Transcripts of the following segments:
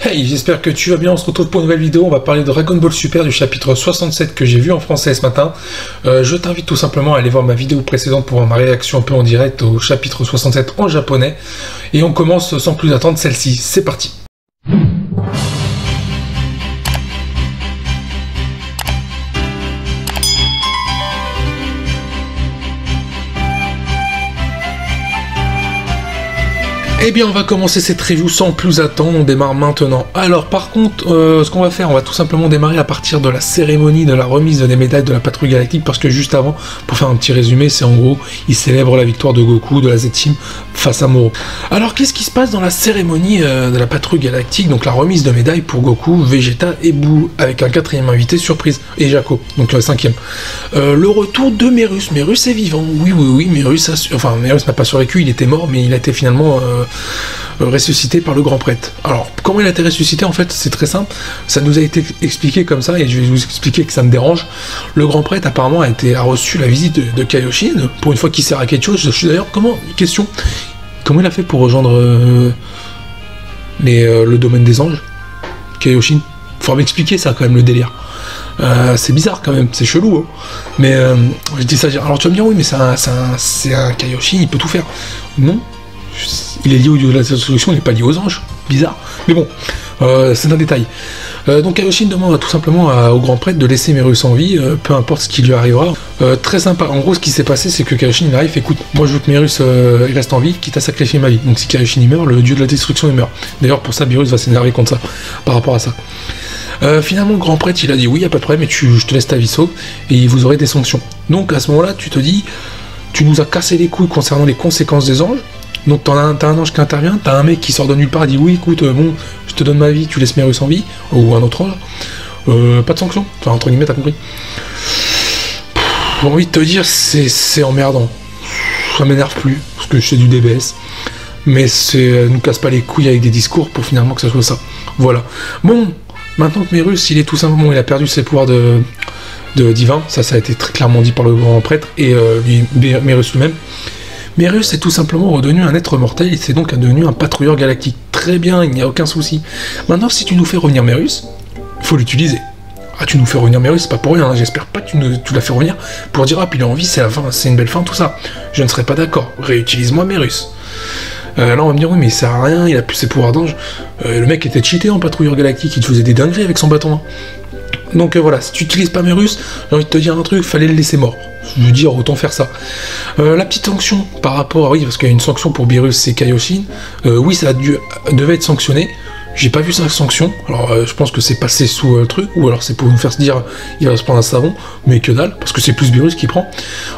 Hey, j'espère que tu vas bien, on se retrouve pour une nouvelle vidéo, on va parler de Dragon Ball Super du chapitre 67 que j'ai vu en français ce matin. Je t'invite tout simplement à aller voir ma vidéo précédente pour voir ma réaction un peu en direct au chapitre 67 en japonais. Et on commence sans plus attendre celle-ci, c'est parti. Eh bien on va commencer cette review sans plus attendre, on démarre maintenant. Alors par contre, ce qu'on va faire, on va tout simplement démarrer à partir de la cérémonie de la remise des médailles de la patrouille galactique, parce que juste avant, pour faire un petit résumé, c'est en gros, ils célèbrent la victoire de Goku, de la Z-Team, face à Moro. Alors qu'est-ce qui se passe dans la cérémonie de la patrouille galactique, donc la remise de médailles pour Goku, Vegeta et Boo, avec un quatrième invité surprise, et Jaco, donc le cinquième. Le retour de Merus, Merus est vivant, oui, Merus n'a pas survécu, il était mort, mais il a été finalement... ressuscité par le grand prêtre. Alors, comment il a été ressuscité, en fait, c'est très simple. Ça nous a été expliqué comme ça, et je vais vous expliquer que ça me dérange. Le grand prêtre, apparemment, a reçu la visite de Kaioshin, pour une fois qu'il sert à quelque chose. Je suis d'ailleurs, question, comment il a fait pour rejoindre le domaine des anges, Kaioshin? Faut m'expliquer ça, quand même, le délire. C'est bizarre quand même, c'est chelou, hein. Mais je dis ça, alors tu vas me dire, oui, mais c'est un Kaioshin, il peut tout faire. Non, il est lié au dieu de la destruction, il n'est pas lié aux anges. Bizarre. Mais bon, c'est un détail. Donc Kaioshin demande tout simplement au grand prêtre de laisser Merus en vie, peu importe ce qui lui arrivera. Très sympa. En gros, ce qui s'est passé, c'est que Kaioshin arrive, écoute, moi je veux que Merus il reste en vie, quitte à sacrifier ma vie. Donc si Kaioshin il meurt, le dieu de la destruction il meurt. D'ailleurs, pour ça, Beerus va s'énerver contre ça, par rapport à ça. Finalement, le grand prêtre il a dit oui, y a pas de problème, mais je te laisse ta vie sauve, et vous aurez des sanctions. Donc à ce moment-là, tu te dis, tu nous as cassé les couilles concernant les conséquences des anges. Donc t'as un ange qui intervient, t'as un mec qui sort de nulle part et dit oui écoute bon je te donne ma vie, tu laisses Merus en vie, ou un autre ange, pas de sanction, enfin entre guillemets t'as compris. J'ai envie de te dire c'est emmerdant, ça m'énerve plus, parce que c'est du DBS, mais nous casse pas les couilles avec des discours pour finalement que ça soit ça. Voilà. Bon, maintenant que Merus il est tout simplement, il a perdu ses pouvoirs de divin, ça a été très clairement dit par le grand prêtre, et Merus lui-même. Merus est tout simplement redevenu un être mortel, et c'est donc devenu un patrouilleur galactique. Très bien, il n'y a aucun souci. Maintenant, si tu nous fais revenir Merus, il faut l'utiliser. Ah, tu nous fais revenir Merus, c'est pas pour rien, hein. J'espère pas que tu l'as fait revenir pour dire, ah, puis il est en vie, c'est la fin, c'est une belle fin, tout ça. Je ne serais pas d'accord. Réutilise-moi Merus. Là, on va me dire, oui, mais il sert à rien, il a plus ses pouvoirs d'ange. Le mec était cheaté en patrouilleur galactique, il te faisait des dingueries avec son bâton. Hein. Donc voilà, si tu n'utilises pas Merus, j'ai envie de te dire un truc, fallait le laisser mort. Je veux dire, autant faire ça. La petite sanction par rapport à... Oui, parce qu'il y a une sanction pour Beerus et Kaioshin. Oui, ça devait être sanctionné. J'ai pas vu sa sanction. Alors, je pense que c'est passé sous le truc. Ou alors c'est pour nous faire se dire, il va se prendre un savon. Mais que dalle, parce que c'est plus Beerus qui prend.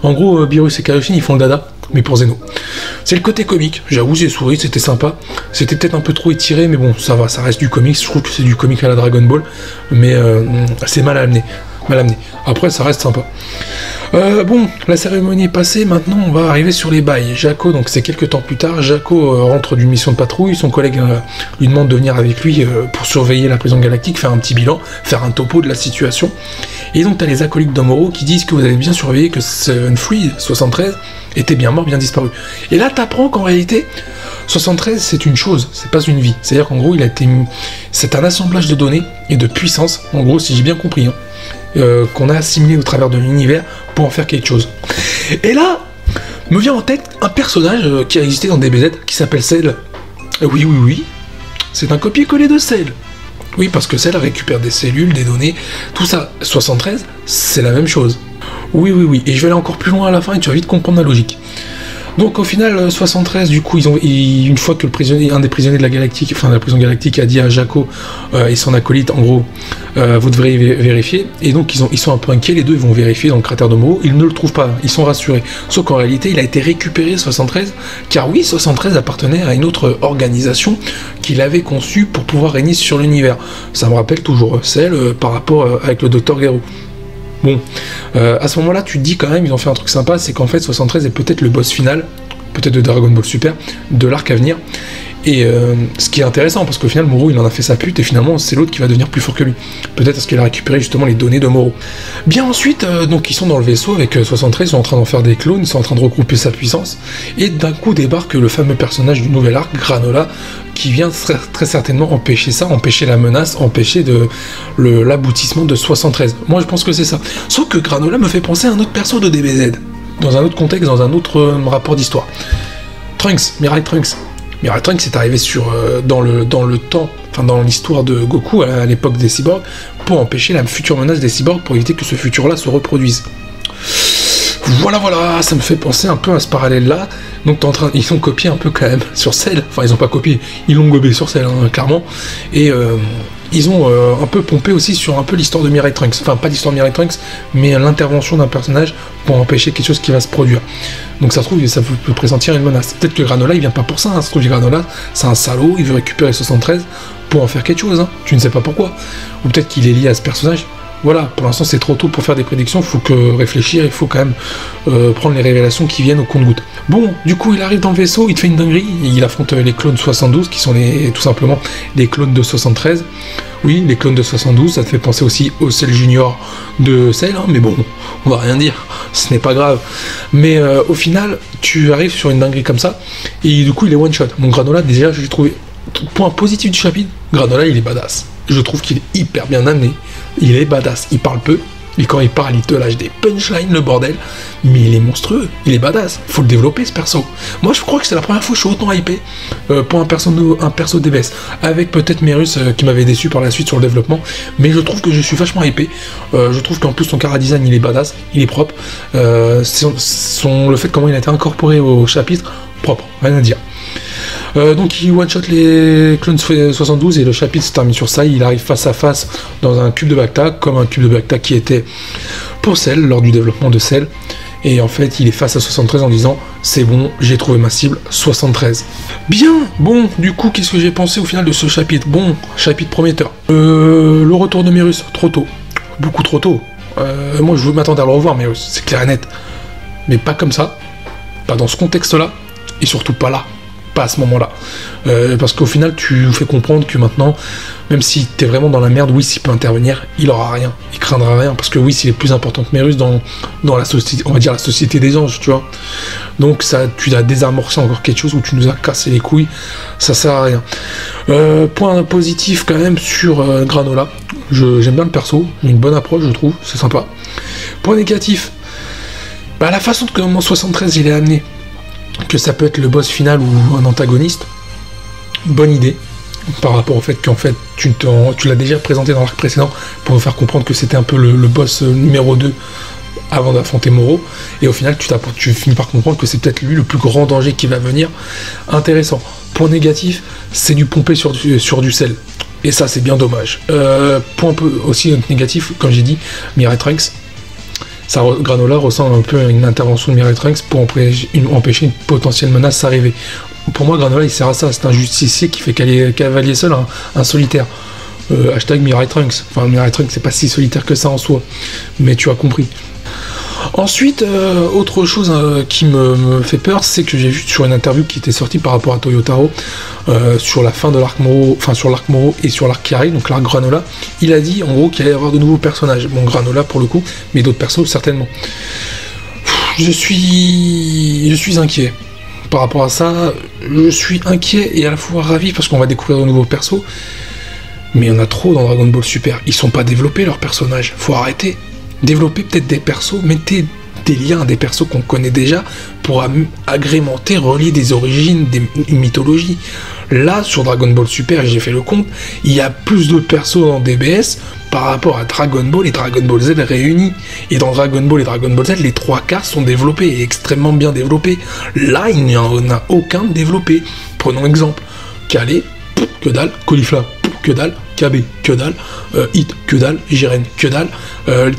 En gros, Beerus et Kaioshin, ils font le dada. Mais pour Zeno. C'est le côté comique. J'avoue, j'ai souri, c'était sympa. C'était peut-être un peu trop étiré, mais bon, ça va, ça reste du comics. Je trouve que c'est du comique à la Dragon Ball. Mais c'est mal amené. Après, ça reste sympa. Bon, la cérémonie est passée, maintenant on va arriver sur les bails. Jaco, donc c'est quelques temps plus tard, Jaco rentre d'une mission de patrouille, son collègue lui demande de venir avec lui pour surveiller la prison galactique, faire un petit bilan, faire un topo de la situation. Et donc t'as les acolytes d'Omoro qui disent que vous avez bien surveillé que Sunfree 73 était bien mort, bien disparu. Et là t'apprends qu'en réalité, 73 c'est une chose, c'est pas une vie. C'est-à-dire qu'en gros c'est un assemblage de données et de puissance, en gros si j'ai bien compris, hein. Qu'on a assimilé au travers de l'univers pour en faire quelque chose. Et là, me vient en tête un personnage qui a existé dans DBZ qui s'appelle Cell. Oui, c'est un copier-coller de Cell. Oui, parce que Cell récupère des cellules, des données, tout ça. 73, c'est la même chose. Oui, et je vais aller encore plus loin à la fin et tu vas vite comprendre la logique. Donc au final, 73, du coup, une fois que un des prisonniers de la galactique, enfin de la prison galactique a dit à Jaco et son acolyte, en gros, vous devrez vérifier, et donc ils sont un peu inquiets, les deux, ils vont vérifier dans le cratère de Moro, ils ne le trouvent pas, ils sont rassurés. Sauf qu'en réalité, il a été récupéré, 73, car oui, 73 appartenait à une autre organisation qu'il avait conçue pour pouvoir régner sur l'univers. Ça me rappelle toujours celle par rapport avec le Dr Gero. Bon, à ce moment-là, tu te dis quand même, ils ont fait un truc sympa, c'est qu'en fait, 73 est peut-être le boss final, peut-être de Dragon Ball Super, de l'arc à venir, Et ce qui est intéressant, parce qu'au final, Moro, il en a fait sa pute, et finalement, c'est l'autre qui va devenir plus fort que lui. Peut-être parce qu'il a récupéré justement les données de Moro. Bien ensuite, donc ils sont dans le vaisseau avec 73, ils sont en train d'en faire des clones, ils sont en train de regrouper sa puissance, et d'un coup débarque le fameux personnage du nouvel arc, Granola, qui vient très certainement empêcher ça, empêcher la menace, empêcher l'aboutissement de 73. Moi, je pense que c'est ça. Sauf que Granola me fait penser à un autre perso de DBZ, dans un autre contexte, dans un autre rapport d'histoire. Trunks, Mirai Trunks. Mirai Trunks est arrivé dans le temps, enfin dans l'histoire de Goku à l'époque des cyborgs, pour empêcher la future menace des cyborgs, pour éviter que ce futur-là se reproduise. Voilà, ça me fait penser un peu à ce parallèle-là. Donc ils ont copié un peu quand même sur Cell, enfin ils ont pas copié, ils l'ont gobé sur Cell, hein, clairement, et ils ont un peu pompé aussi sur un peu l'histoire de Mirai Trunks, enfin pas l'histoire de Mirai Trunks, mais l'intervention d'un personnage pour empêcher quelque chose qui va se produire. Donc ça se trouve, ça peut pressentir une menace. Peut-être que Granola il vient pas pour ça, hein. Ça se trouve Granola c'est un salaud, il veut récupérer 73 pour en faire quelque chose, hein. Tu ne sais pas pourquoi. Ou peut-être qu'il est lié à ce personnage. Voilà, pour l'instant c'est trop tôt pour faire des prédictions, il faut que réfléchir, il faut quand même prendre les révélations qui viennent au compte-gouttes. Bon, du coup il arrive dans le vaisseau, il te fait une dinguerie, il affronte les clones 72, qui sont tout simplement les clones de 73. Oui, les clones de 72, ça te fait penser aussi au Cell Junior de Cell, hein, mais bon, on va rien dire, ce n'est pas grave. Mais au final, tu arrives sur une dinguerie comme ça, et du coup il est one-shot. Mon Granola, déjà, j'ai trouvé, point positif du chapitre, Granola il est badass. Je trouve qu'il est hyper bien amené, il est badass, il parle peu, et quand il parle, il te lâche des punchlines, le bordel, mais il est monstrueux, il est badass, faut le développer ce perso. Moi je crois que c'est la première fois que je suis autant hypé pour un perso DBS, avec peut-être Merus qui m'avait déçu par la suite sur le développement, mais je trouve que je suis vachement hypé, je trouve qu'en plus son chara-design il est badass, il est propre, le fait comment il a été incorporé au chapitre, propre, rien à dire. Donc il one-shot les clones 72 et le chapitre se termine sur ça, il arrive face à face dans un cube de Bacta, comme un cube de Bacta qui était pour Cell, lors du développement de Cell, et en fait il est face à 73 en disant c'est bon, j'ai trouvé ma cible, 73. Bien, bon, du coup qu'est-ce que j'ai pensé au final de ce chapitre? Bon, chapitre prometteur. Le retour de Merus, trop tôt, beaucoup trop tôt. Moi je m'attendais à le revoir Merus, c'est clair et net, mais pas comme ça, pas dans ce contexte-là, et surtout pas là. Pas à ce moment-là. Parce qu'au final, tu fais comprendre que maintenant, même si t'es vraiment dans la merde, Whis il peut intervenir, il aura rien, il craindra rien, parce que Whis il est plus important que Merus dans la société, on va dire la société des anges, tu vois. Donc ça, tu as désamorcé encore quelque chose où tu nous as cassé les couilles, ça sert à rien. Point positif quand même sur Granola, j'aime bien le perso, il a une bonne approche je trouve, c'est sympa. Point négatif, bah la façon dont 73 il est amené, que ça peut être le boss final ou un antagoniste, bonne idée, par rapport au fait qu'en fait tu l'as déjà présenté dans l'arc précédent pour nous faire comprendre que c'était un peu le boss numéro 2 avant d'affronter Moro, et au final tu finis par comprendre que c'est peut-être lui le plus grand danger qui va venir. Intéressant. Point négatif, c'est du pompé sur du sel, et ça c'est bien dommage. Point aussi négatif, comme j'ai dit, Mirai Trunks, Granola ressent un peu une intervention de Mirai Trunks pour empêcher une potentielle menace d'arriver. Pour moi, Granola il sert à ça, c'est un justicier qui fait cavalier seul, un solitaire. Hashtag Mirai Trunks. Enfin, Mirai Trunks c'est pas si solitaire que ça en soi, mais tu as compris. Ensuite, autre chose qui me fait peur, c'est que j'ai vu sur une interview qui était sortie par rapport à Toyotaro, sur la fin de l'arc Moro, enfin sur l'arc Moro et sur l'arc qui arrive, donc l'arc Granola, il a dit en gros qu'il allait y avoir de nouveaux personnages. Bon, Granola pour le coup, mais d'autres persos certainement. Je suis inquiet. Par rapport à ça, je suis inquiet et à la fois ravi parce qu'on va découvrir de nouveaux persos, mais il y en a trop dans Dragon Ball Super. Ils sont pas développés leurs personnages, faut arrêter. Développer peut-être des persos, mettez des liens à des persos qu'on connaît déjà pour agrémenter, relier des origines, une mythologie. Là, sur Dragon Ball Super, j'ai fait le compte, il y a plus de persos dans DBS par rapport à Dragon Ball et Dragon Ball Z réunis. Et dans Dragon Ball et Dragon Ball Z, les 3 quarts sont développés et extrêmement bien développés. Là, il n'y en a aucun développé. Prenons exemple. Calais, que dalle. Caulifla, que dalle. KB, que dalle. Hit, que dalle. Jiren, que dalle.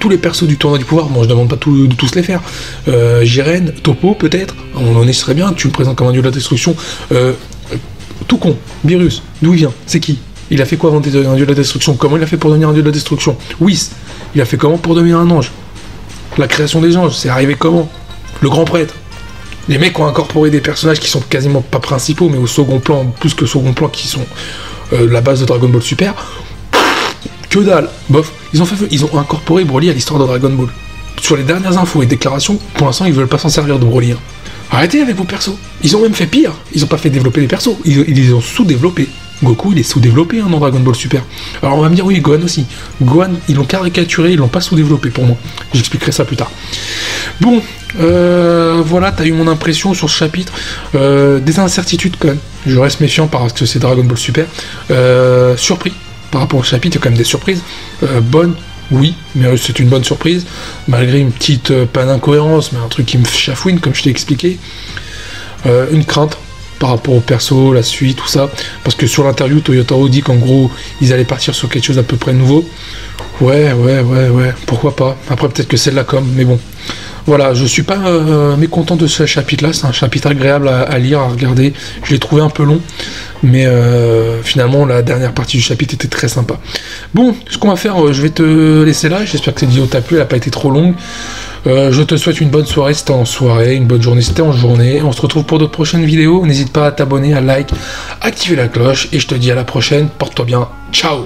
Tous les persos du tournoi du pouvoir, bon je demande pas de tous les faire. Jiren, Topo peut-être, on en est serait bien, tu me présentes comme un dieu de la destruction. Tout con, Virus, d'où il vient, c'est qui? Il a fait quoi avant d'être un dieu de la destruction? Comment il a fait pour devenir un dieu de la destruction? Whis, il a fait comment pour devenir un ange? La création des anges, c'est arrivé comment? Le grand prêtre, Les mecs ont incorporé des personnages qui sont quasiment pas principaux, mais au second plan, plus que second plan, qui sont la base de Dragon Ball Super. Que dalle. Bof, ils ont incorporé Broly à l'histoire de Dragon Ball. Sur les dernières infos et déclarations, pour l'instant, ils veulent pas s'en servir de Broly. Hein. Arrêtez avec vos persos. Ils ont même fait pire. Ils ont pas fait développer les persos. Ils les ont sous-développés. Goku, il est sous-développé dans Dragon Ball Super. Alors on va me dire, oui, Gohan aussi. Gohan, ils l'ont caricaturé, ils l'ont pas sous-développé pour moi. J'expliquerai ça plus tard. Bon, voilà, t'as eu mon impression sur ce chapitre. Des incertitudes quand même. Je reste méfiant parce que c'est Dragon Ball Super. Surpris par rapport au chapitre, il y a quand même des surprises. Bonnes, oui, mais c'est une bonne surprise. Malgré une petite, pas d'incohérence, mais un truc qui me chafouine, comme je t'ai expliqué. Une crainte par rapport au perso, la suite, tout ça. Parce que sur l'interview, Toyotaro dit qu'en gros, ils allaient partir sur quelque chose d'à peu près nouveau. Ouais, pourquoi pas. Après, peut-être que c'est de la com, mais bon. Voilà, je suis pas mécontent de ce chapitre-là. C'est un chapitre agréable à lire, à regarder. Je l'ai trouvé un peu long, mais finalement, la dernière partie du chapitre était très sympa. Bon, ce qu'on va faire, je vais te laisser là. J'espère que cette vidéo t'a plu, elle n'a pas été trop longue. Je te souhaite une bonne soirée si t'es en soirée, une bonne journée si t'es en journée. On se retrouve pour d'autres prochaines vidéos. N'hésite pas à t'abonner, à like, activer la cloche. Et je te dis à la prochaine. Porte-toi bien. Ciao.